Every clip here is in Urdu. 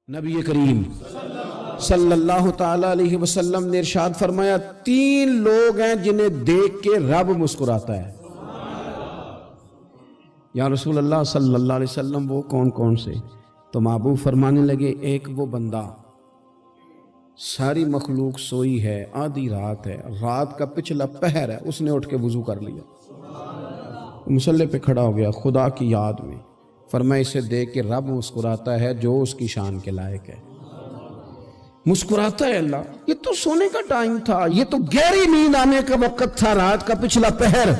نبی کریم صلی اللہ تعالی علیہ وسلم نے ارشاد فرمایا 3 لوگ ہیں جنہیں دیکھ کے رب مسکراتا ہے۔ یا رسول اللہ صلی اللہ علیہ وسلم وہ کون کون سے؟ تو محبوب فرمانے لگے ایک وہ بندہ ساری مخلوق سوئی ہے، آدھی رات ہے، رات کا پچھلا پہر ہے، اس نے اٹھ کے وضو کر لیا، مصلی پہ کھڑا ہو گیا خدا کی یاد میں، فرمایا اسے دیکھ کے رب مسکراتا ہے جو اس کی شان کے لائق ہے۔ مسکراتا ہے اللہ۔ یہ تو سونے کا ٹائم تھا، یہ تو گہری نیند آنے کا وقت تھا، رات کا پچھلا پہر۔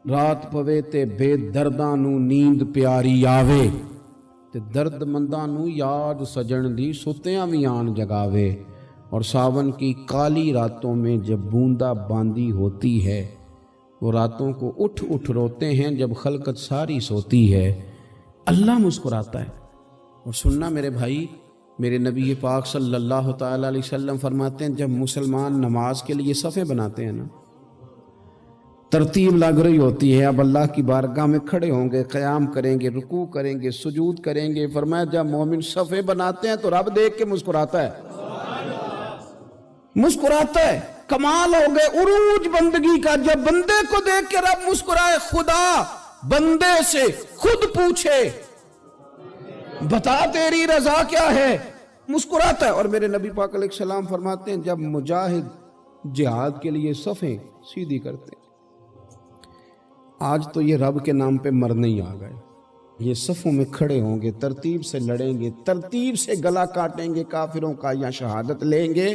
رات پوے تے بے درداں نو نیند پیاری آوے تے درد منداں نو یاد سجن دی ستیاں وی آن جگاوے، اور ساون کی کالی راتوں میں جب بوندا باندی ہوتی ہے، وہ راتوں کو اٹھ اٹھ روتے ہیں جب خلقت ساری سوتی ہے، اللہ مسکراتا ہے۔ اور سننا میرے بھائی، میرے نبی پاک صلی اللہ تعالی علیہ وسلم فرماتے ہیں جب مسلمان نماز کے لیے صفیں بناتے ہیں نا، ترتیب لگ رہی ہوتی ہے، اب اللہ کی بارگاہ میں کھڑے ہوں گے، قیام کریں گے، رکوع کریں گے، سجود کریں گے، فرمایا جب مومن صفیں بناتے ہیں تو رب دیکھ کے مسکراتا ہے، مسکراتا ہے۔ کمال ہو گئے عروج بندگی کا، جب بندے کو دیکھ کے رب مسکرائے، خدا بندے سے خود پوچھے بتا تیری رضا کیا ہے، مسکراتا ہے۔ اور میرے نبی پاک علیہ السلام فرماتے ہیں جب مجاہد جہاد کے لیے صفیں سیدھی کرتے ہیں، آج تو یہ رب کے نام پہ مرنے ہی آ گئے، یہ صفوں میں کھڑے ہوں گے، ترتیب سے لڑیں گے، ترتیب سے گلا کاٹیں گے کافروں کا یا شہادت لیں گے۔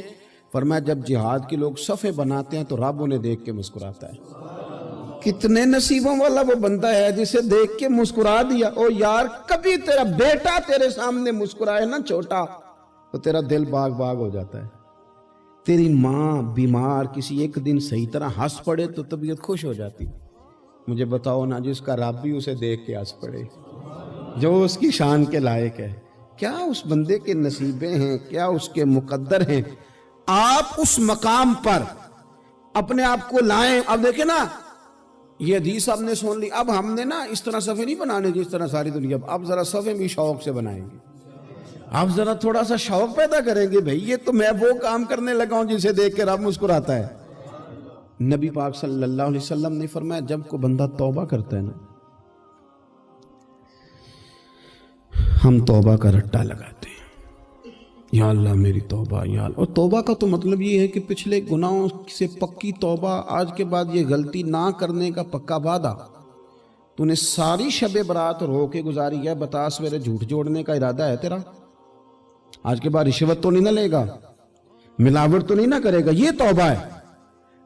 فرمایا جب جہاد کے لوگ صفیں بناتے ہیں تو رب انہیں دیکھ کے مسکراتا ہے۔ کتنے نصیبوں والا وہ بندہ ہے جسے دیکھ کے مسکرا دیا۔ او یار، کبھی تیرا بیٹا تیرے سامنے مسکرائے نا چھوٹا تو تیرا دل باغ باغ ہو جاتا ہے۔ تیری ماں بیمار کسی ایک دن صحیح طرح ہنس پڑے تو طبیعت خوش ہو جاتی۔ مجھے بتاؤ نا جس کا رب بھی اسے دیکھ کے ہنس پڑے، جو اس کی شان کے لائق ہے، کیا اس بندے کے نصیبیں ہیں، کیا اس کے مقدر ہیں۔ آپ اس مقام پر اپنے آپ کو لائیں۔ اب دیکھیں نا، یہ حدیث ہم نے سن لی، اب ہم نے نا اس طرح صفحے نہیں بنانے جس طرح ساری دنیا، اب ذرا صفحے بھی شوق سے بنائیں گے، اب ذرا تھوڑا سا شوق پیدا کریں گے، بھئی یہ تو میں وہ کام کرنے لگا ہوں جسے دیکھ کے رب مسکراتا ہے۔ نبی پاک صلی اللہ علیہ وسلم نے فرمایا جب کوئی بندہ توبہ کرتا ہے نا، ہم توبہ کا رٹا لگاتے ہیں، یا اللہ میری توبہ، یا اللہ۔ اور توبہ کا تو مطلب یہ ہے کہ پچھلے گناہوں سے پکی توبہ، آج کے بعد یہ غلطی نہ کرنے کا پکا وعدہ۔ تو نے ساری شب برات رو کے گزاری ہے، بتا سویرے جھوٹ جوڑنے کا ارادہ ہے تیرا؟ آج کے بعد رشوت تو نہیں نہ لے گا، ملاوٹ تو نہیں نہ کرے گا، یہ توبہ ہے۔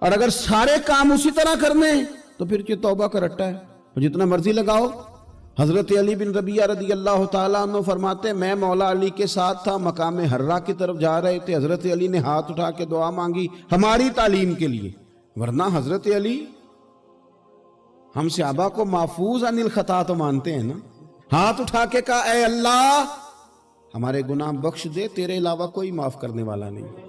اور اگر سارے کام اسی طرح کرنے تو پھر یہ توبہ کا رٹا ہے، جتنا مرضی لگاؤ۔ حضرت علی بن ربیعہ رضی اللہ تعالیٰ عنہ فرماتے ہیں میں مولا علی کے ساتھ تھا، مقام حرہ کی طرف جا رہے تھے، حضرت علی نے ہاتھ اٹھا کے دعا مانگی ہماری تعلیم کے لیے، ورنہ حضرت علی ہم صحابہ کو محفوظ عن الخطا تو مانتے ہیں نا۔ ہاتھ اٹھا کے کہا اے اللہ ہمارے گناہ بخش دے، تیرے علاوہ کوئی معاف کرنے والا نہیں۔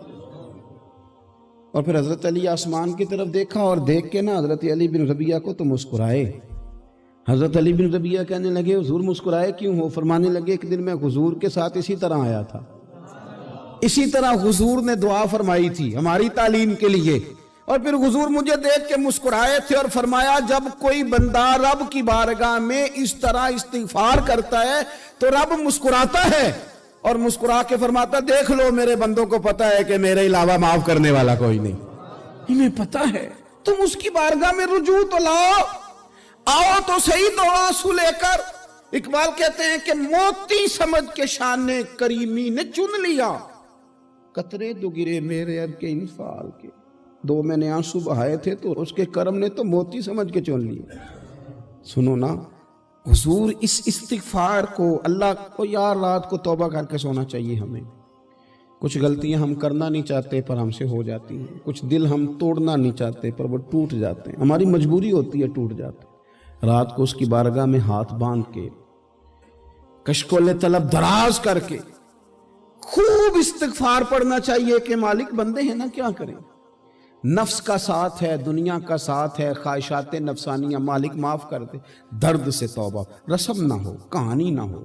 اور پھر حضرت علی آسمان کی طرف دیکھا اور دیکھ کے نا حضرت علی بن ربیعہ کو تو مسکرائے۔ حضرت علی بن ربیعہ کہنے لگے حضور مسکرائے کیوں ہو؟ فرمانے لگے ایک دن میں حضور کے ساتھ اسی طرح آیا تھا، اسی طرح حضور نے دعا فرمائی تھی ہماری تعلیم کے لیے، اور پھر حضور مجھے دیکھ کے مسکرائے تھے اور فرمایا جب کوئی بندہ رب کی بارگاہ میں اس طرح استغفار کرتا ہے تو رب مسکراتا ہے، اور مسکرا کے فرماتا دیکھ لو میرے بندوں کو پتا ہے کہ میرے علاوہ معاف کرنے والا کوئی نہیں، انہیں پتا ہے، تم اس کی بارگاہ میں رجوع تو لاؤ، آؤ تو صحیح دو آنسو لے کر۔ اقبال کہتے ہیں کہ موتی سمجھ کے شان کریمی نے چن لیا، قطرے دو گرے میرے ار کے انفال کے، 2 میں نے آنسو بہائے تھے تو اس کے کرم نے تو موتی سمجھ کے چن لیا۔ سنو نا حضور اس استغفار کو، اللہ کو یار رات کو توبہ کر کے سونا چاہیے ہمیں۔ کچھ غلطیاں ہم کرنا نہیں چاہتے پر ہم سے ہو جاتی ہیں، کچھ دل ہم توڑنا نہیں چاہتے پر وہ ٹوٹ جاتے ہیں، ہماری مجبوری ہوتی ہے ٹوٹ جاتے ہیں۔ رات کو اس کی بارگاہ میں ہاتھ باندھ کے کشکول طلب دراز کر کے خوب استغفار پڑھنا چاہیے کہ مالک بندے ہیں نا کیا کریں، نفس کا ساتھ ہے، دنیا کا ساتھ ہے، خواہشات نفسانیہ، مالک معاف کر دے، درد سے توبہ، رسم نہ ہو، کہانی نہ ہو،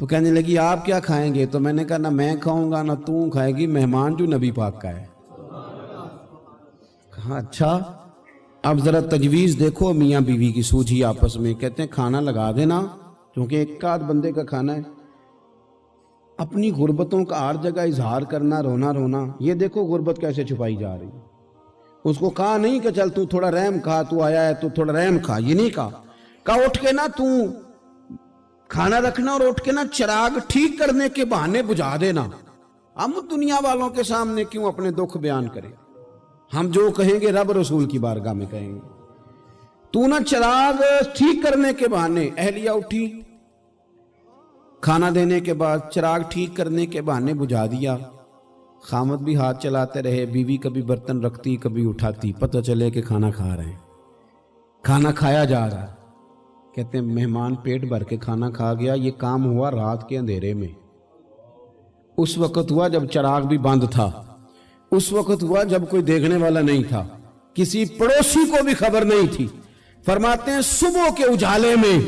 تو کہنے لگی آپ کیا کھائیں گے؟ تو میں نے کہا نہ میں کھاؤں گا نہ تو کھائے گی، مہمان جو نبی پاک کا ہے۔ کہا اچھا، اب ذرا تجویز دیکھو میاں بیوی کی سوجھی آپس میں۔ کہتے ہیں کھانا لگا دینا، کیونکہ ایک آدھ بندے کا کھانا ہے۔ اپنی غربتوں کا ہر جگہ اظہار کرنا، رونا رونا، یہ دیکھو غربت کیسے چھپائی جا رہی ہے۔ اس کو کہا نہیں کہ چل تو تھوڑا رحم کھا، تو آیا ہے تو تھوڑا رحم کھا، یہ نہیں کہا اٹھ کے نا تو کھانا رکھنا اور اٹھ کے نا چراغ ٹھیک کرنے کے بہانے بجھا دینا۔ ہم دنیا والوں کے سامنے کیوں اپنے دکھ بیان کریں؟ ہم جو کہیں گے رب رسول کی بارگاہ میں کہیں گے۔ تو نا چراغ ٹھیک کرنے کے بہانے، اہلیہ اٹھی، کھانا دینے کے بعد چراغ ٹھیک کرنے کے بہانے بجھا دیا۔ خامد بھی ہاتھ چلاتے رہے، بیوی کبھی برتن رکھتی کبھی اٹھاتی، پتہ چلے کہ کھانا کھا رہے ہیں، کھانا کھایا جا رہا ہے۔ کہتے ہیں مہمان پیٹ بھر کے کھانا کھا گیا۔ یہ کام ہوا رات کے اندھیرے میں، اس وقت ہوا جب چراغ بھی بند تھا، اس وقت ہوا جب کوئی دیکھنے والا نہیں تھا، کسی پڑوسی کو بھی خبر نہیں تھی۔ فرماتے ہیں صبح کے اجالے میں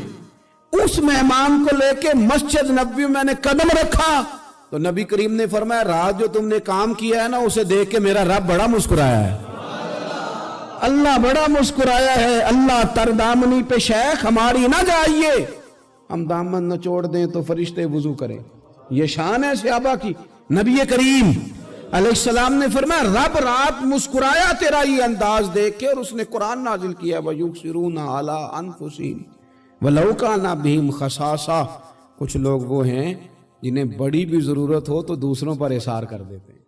اس مہمان کو لے کے مسجد نبوی میں نے قدم رکھا تو نبی کریم نے فرمایا رات جو تم نے کام کیا ہے نا، اسے دیکھ کے میرا رب بڑا مسکرایا ہے، اللہ بڑا مسکرایا ہے۔ اللہ تر دامنی پہ شیخ ہماری نہ جائیے، ہم دامن نہ چھوڑ دیں تو فرشتے وضو کریں۔ یہ شان ہے صحابہ کی۔ نبی کریم علیہ السلام نے فرمایا رب رات مسکرایا تیرا یہ انداز دیکھ کے، اور اس نے قرآن نازل کیا وَيُؤْثِرُونَ عَلَىٰ أَنفُسِهِمْ وَلَوْ كَانَ بِهِمْ خَصَاصَةٌ۔ کچھ لوگ وہ ہیں جنہیں بڑی بھی ضرورت ہو تو دوسروں پر اثار کر دیتے ہیں۔